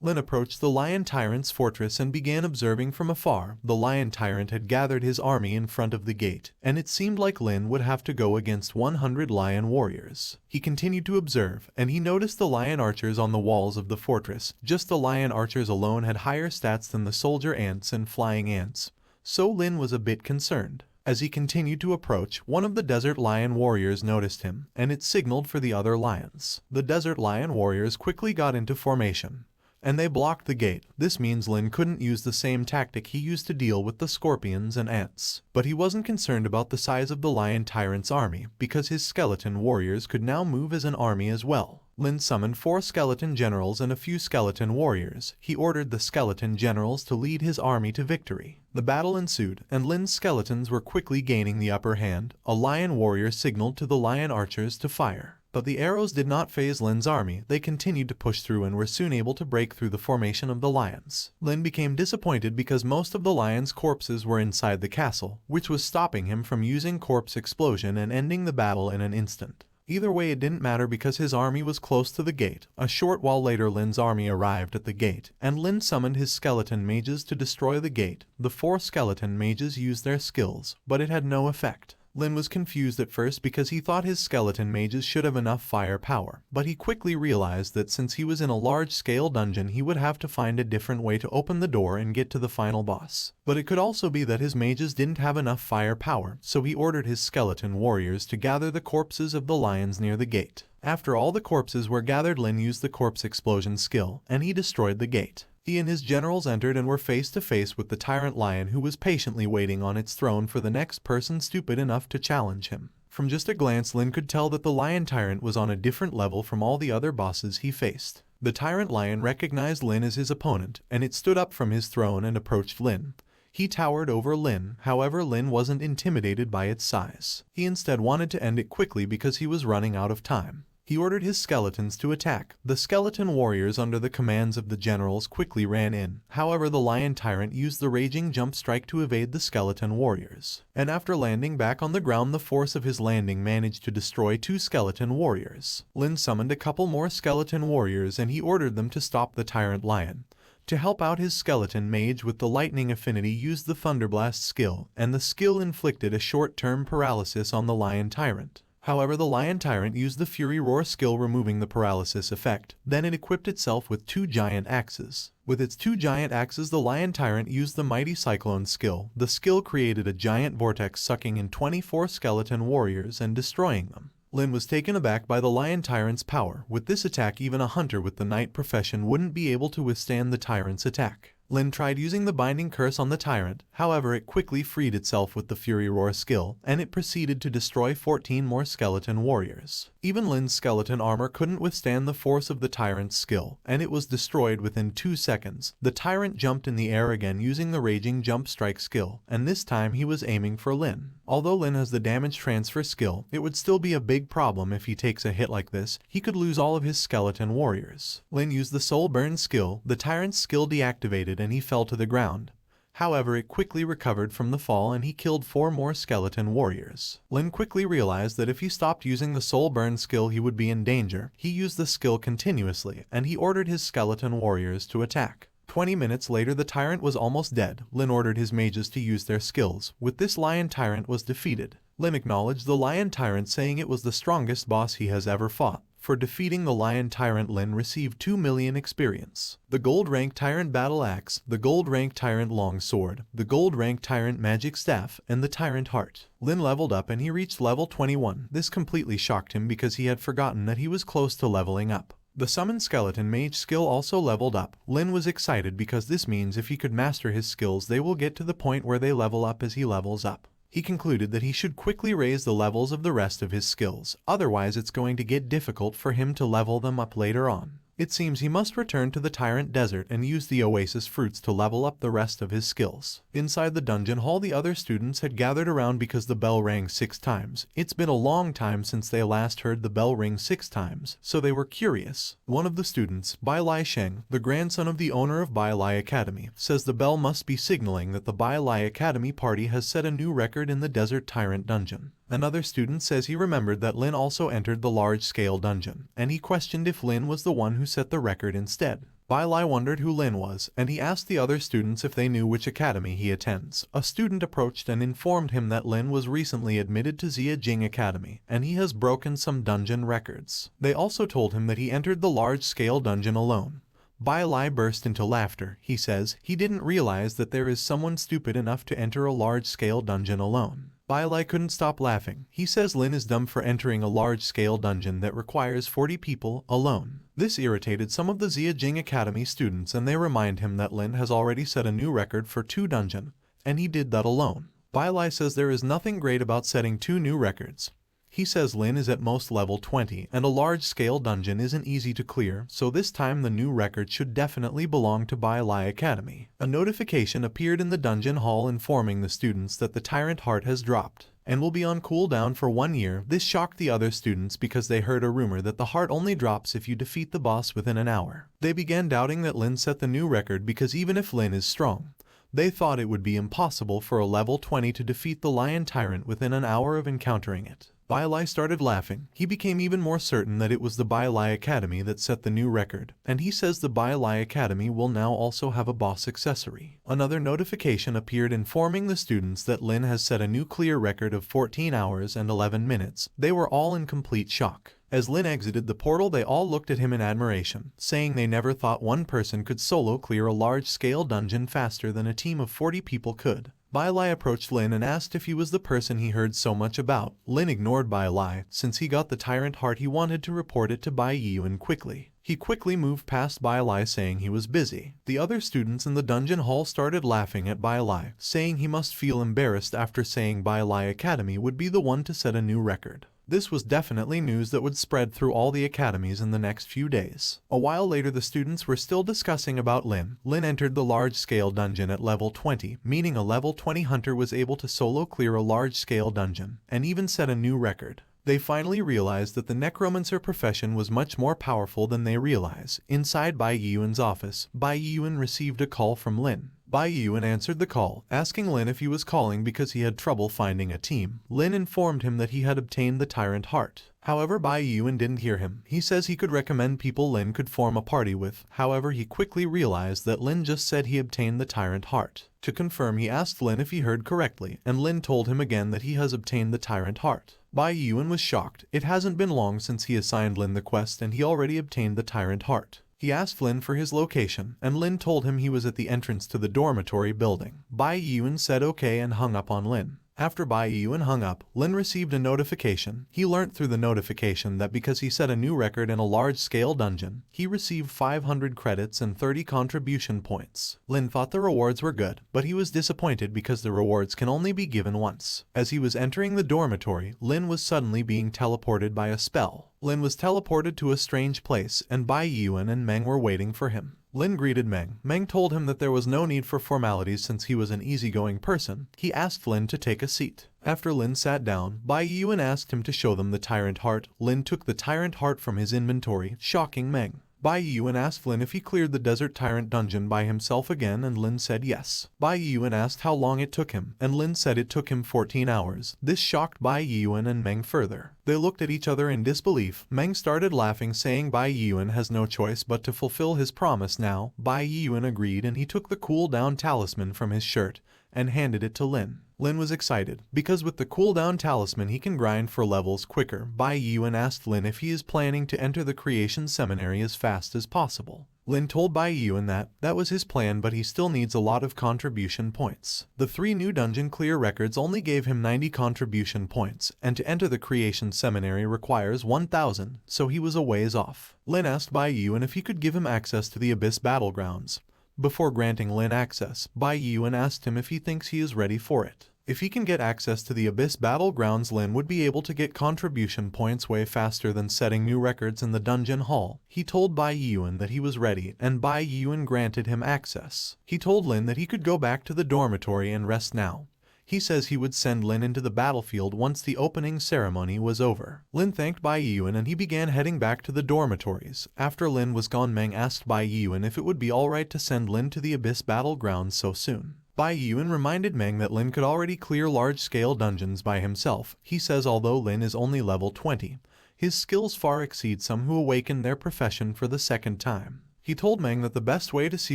Lin approached the Lion Tyrant's fortress and began observing from afar. The Lion Tyrant had gathered his army in front of the gate, and it seemed like Lin would have to go against 100 lion warriors. He continued to observe, and he noticed the lion archers on the walls of the fortress. Just the lion archers alone had higher stats than the soldier ants and flying ants. So Lin was a bit concerned. As he continued to approach, one of the desert lion warriors noticed him, and it signaled for the other lions. The desert lion warriors quickly got into formation, and they blocked the gate. This means Lin couldn't use the same tactic he used to deal with the scorpions and ants. But he wasn't concerned about the size of the Lion Tyrant's army, because his skeleton warriors could now move as an army as well. Lin summoned 4 skeleton generals and a few skeleton warriors. He ordered the skeleton generals to lead his army to victory. The battle ensued, and Lin's skeletons were quickly gaining the upper hand. A lion warrior signaled to the lion archers to fire. But the arrows did not faze Lin's army. They continued to push through and were soon able to break through the formation of the lions. Lin became disappointed because most of the lions' corpses were inside the castle, which was stopping him from using corpse explosion and ending the battle in an instant. Either way, it didn't matter because his army was close to the gate. A short while later, Lin's army arrived at the gate, and Lin summoned his skeleton mages to destroy the gate. The 4 skeleton mages used their skills, but it had no effect. Lin was confused at first because he thought his skeleton mages should have enough fire power, but he quickly realized that since he was in a large-scale dungeon, he would have to find a different way to open the door and get to the final boss. But it could also be that his mages didn't have enough fire power, so he ordered his skeleton warriors to gather the corpses of the lions near the gate. After all the corpses were gathered, Lin used the corpse explosion skill, and he destroyed the gate. He and his generals entered and were face to face with the tyrant lion, who was patiently waiting on its throne for the next person stupid enough to challenge him. From just a glance, Lin could tell that the lion tyrant was on a different level from all the other bosses he faced. The tyrant lion recognized Lin as his opponent, and it stood up from his throne and approached Lin. He towered over Lin. However, Lin wasn't intimidated by its size. He instead wanted to end it quickly because he was running out of time. He ordered his skeletons to attack. The skeleton warriors under the commands of the generals quickly ran in. However, the lion tyrant used the raging jump strike to evade the skeleton warriors. And after landing back on the ground, the force of his landing managed to destroy 2 skeleton warriors. Lin summoned a couple more skeleton warriors and he ordered them to stop the tyrant lion. To help out, his skeleton mage with the lightning affinity used the Thunderblast skill, and the skill inflicted a short-term paralysis on the lion tyrant. However, the Lion Tyrant used the Fury Roar skill, removing the paralysis effect. Then it equipped itself with 2 giant axes. With its 2 giant axes, the Lion Tyrant used the Mighty Cyclone skill. The skill created a giant vortex, sucking in 24 skeleton warriors and destroying them. Lin was taken aback by the Lion Tyrant's power. With this attack, even a hunter with the knight profession wouldn't be able to withstand the tyrant's attack. Lin tried using the binding curse on the tyrant, however it quickly freed itself with the Fury Roar skill, and it proceeded to destroy 14 more skeleton warriors. Even Lin's skeleton armor couldn't withstand the force of the tyrant's skill, and it was destroyed within 2 seconds. The tyrant jumped in the air again using the raging jump strike skill, and this time he was aiming for Lin. Although Lin has the damage transfer skill, it would still be a big problem if he takes a hit like this. He could lose all of his skeleton warriors. Lin used the Soul Burn skill. The tyrant's skill deactivated and he fell to the ground. However, it quickly recovered from the fall and he killed 4 more skeleton warriors. Lin quickly realized that if he stopped using the Soul Burn skill, he would be in danger. He used the skill continuously, and he ordered his skeleton warriors to attack. 20 minutes later, the tyrant was almost dead. Lin ordered his mages to use their skills. With this, Lion Tyrant was defeated. Lin acknowledged the Lion Tyrant, saying it was the strongest boss he has ever fought. For defeating the Lion Tyrant, Lin received 2 million experience. The Gold Rank Tyrant Battle Axe, the Gold Rank Tyrant Long Sword, the Gold Rank Tyrant Magic Staff, and the Tyrant Heart. Lin leveled up and he reached level 21. This completely shocked him because he had forgotten that he was close to leveling up. The Summon Skeleton Mage skill also leveled up. Lin was excited because this means if he could master his skills, they will get to the point where they level up as he levels up. He concluded that he should quickly raise the levels of the rest of his skills, otherwise it's going to get difficult for him to level them up later on. It seems he must return to the Tyrant Desert and use the Oasis fruits to level up the rest of his skills. Inside the dungeon hall, the other students had gathered around because the bell rang 6 times. It's been a long time since they last heard the bell ring 6 times, so they were curious. One of the students, Bai Lai Sheng, the grandson of the owner of Bai Lai Academy, says the bell must be signaling that the Bai Lai Academy party has set a new record in the Desert Tyrant dungeon. Another student says he remembered that Lin also entered the large-scale dungeon, and he questioned if Lin was the one who set the record instead. Bai Lai wondered who Lin was, and he asked the other students if they knew which academy he attends. A student approached and informed him that Lin was recently admitted to Xia Jing Academy, and he has broken some dungeon records. They also told him that he entered the large-scale dungeon alone. Bai Lai burst into laughter. He says he didn't realize that there is someone stupid enough to enter a large-scale dungeon alone. Bai Lai couldn't stop laughing. He says Lin is dumb for entering a large-scale dungeon that requires 40 people alone. This irritated some of the Xia Jing Academy students, and they remind him that Lin has already set a new record for 2 dungeon, and he did that alone. Bai Lai says there is nothing great about setting 2 new records. He says Lin is at most level 20, and a large-scale dungeon isn't easy to clear, so this time the new record should definitely belong to Bai Lai Academy. A notification appeared in the dungeon hall informing the students that the Tyrant Heart has dropped, and will be on cooldown for 1 year. This shocked the other students because they heard a rumor that the heart only drops if you defeat the boss within an hour. They began doubting that Lin set the new record because even if Lin is strong, they thought it would be impossible for a level 20 to defeat the Lion Tyrant within an hour of encountering it. Bai Lai started laughing. He became even more certain that it was the Bai Lai Academy that set the new record, and he says the Bai Lai Academy will now also have a boss accessory. Another notification appeared informing the students that Lin has set a new clear record of 14 hours and 11 minutes. They were all in complete shock. As Lin exited the portal, they all looked at him in admiration, saying they never thought one person could solo clear a large-scale dungeon faster than a team of 40 people could. Bai Lai approached Lin and asked if he was the person he heard so much about. Lin ignored Bai Lai. Since he got the Tyrant Heart, he wanted to report it to Bai Yuan quickly. He quickly moved past Bai Lai, saying he was busy. The other students in the dungeon hall started laughing at Bai Lai, saying he must feel embarrassed after saying Bai Lai Academy would be the one to set a new record. This was definitely news that would spread through all the academies in the next few days. A while later, the students were still discussing about Lin. Lin entered the large-scale dungeon at level 20, meaning a level 20 hunter was able to solo clear a large-scale dungeon, and even set a new record. They finally realized that the necromancer profession was much more powerful than they realize. Inside Bai Yuan's office, Bai Yuan received a call from Lin. Bai Yuan answered the call, asking Lin if he was calling because he had trouble finding a team. Lin informed him that he had obtained the Tyrant Heart. However, Bai Yuan didn't hear him. He says he could recommend people Lin could form a party with. However, he quickly realized that Lin just said he obtained the Tyrant Heart. To confirm, he asked Lin if he heard correctly, and Lin told him again that he has obtained the Tyrant Heart. Bai Yuan was shocked. It hasn't been long since he assigned Lin the quest, and he already obtained the Tyrant Heart. He asked Lin for his location, and Lin told him he was at the entrance to the dormitory building. Bai Yuan said okay and hung up on Lin. After Bai Yuan hung up, Lin received a notification. He learnt through the notification that because he set a new record in a large-scale dungeon, he received 500 credits and 30 contribution points. Lin thought the rewards were good, but he was disappointed because the rewards can only be given once. As he was entering the dormitory, Lin was suddenly being teleported by a spell. Lin was teleported to a strange place, and Bai Yuan and Meng were waiting for him. Lin greeted Meng. Meng told him that there was no need for formalities since he was an easygoing person. He asked Lin to take a seat. After Lin sat down, Bai Yuan asked him to show them the Tyrant Heart. Lin took the Tyrant Heart from his inventory, shocking Meng. Bai Yuan asked Lin if he cleared the Desert Tyrant dungeon by himself again, and Lin said yes. Bai Yuan asked how long it took him, and Lin said it took him 14 hours. This shocked Bai Yuan and Meng further. They looked at each other in disbelief. Meng started laughing, saying Bai Yuan has no choice but to fulfill his promise now. Bai Yuan agreed, and he took the cooldown talisman from his shirt and handed it to Lin. Lin was excited, because with the cooldown talisman he can grind for levels quicker. Bai Yuan asked Lin if he is planning to enter the creation seminary as fast as possible. Lin told Bai Yuan that was his plan, but he still needs a lot of contribution points. The 3 new dungeon clear records only gave him 90 contribution points, and to enter the creation seminary requires 1,000, so he was a ways off. Lin asked Bai Yuan if he could give him access to the Abyss Battlegrounds. Before granting Lin access, Bai Yuan asked him if he thinks he is ready for it. If he can get access to the Abyss Battlegrounds, Lin would be able to get contribution points way faster than setting new records in the dungeon hall. He told Bai Yuan that he was ready, and Bai Yuan granted him access. He told Lin that he could go back to the dormitory and rest now. He says he would send Lin into the battlefield once the opening ceremony was over. Lin thanked Bai Yuan and he began heading back to the dormitories. After Lin was gone, Meng asked Bai Yuan if it would be alright to send Lin to the Abyss Battlegrounds so soon. Bai Yuan reminded Meng that Lin could already clear large-scale dungeons by himself. He says although Lin is only level 20, his skills far exceed some who awakened their profession for the second time. He told Meng that the best way to see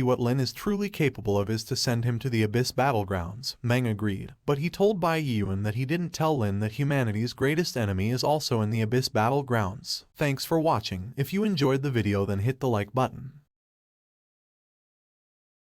what Lin is truly capable of is to send him to the Abyss Battlegrounds. Meng agreed, but he told Bai Yuan that he didn't tell Lin that humanity's greatest enemy is also in the Abyss Battlegrounds. Thanks for watching. If you enjoyed the video, then hit the like button.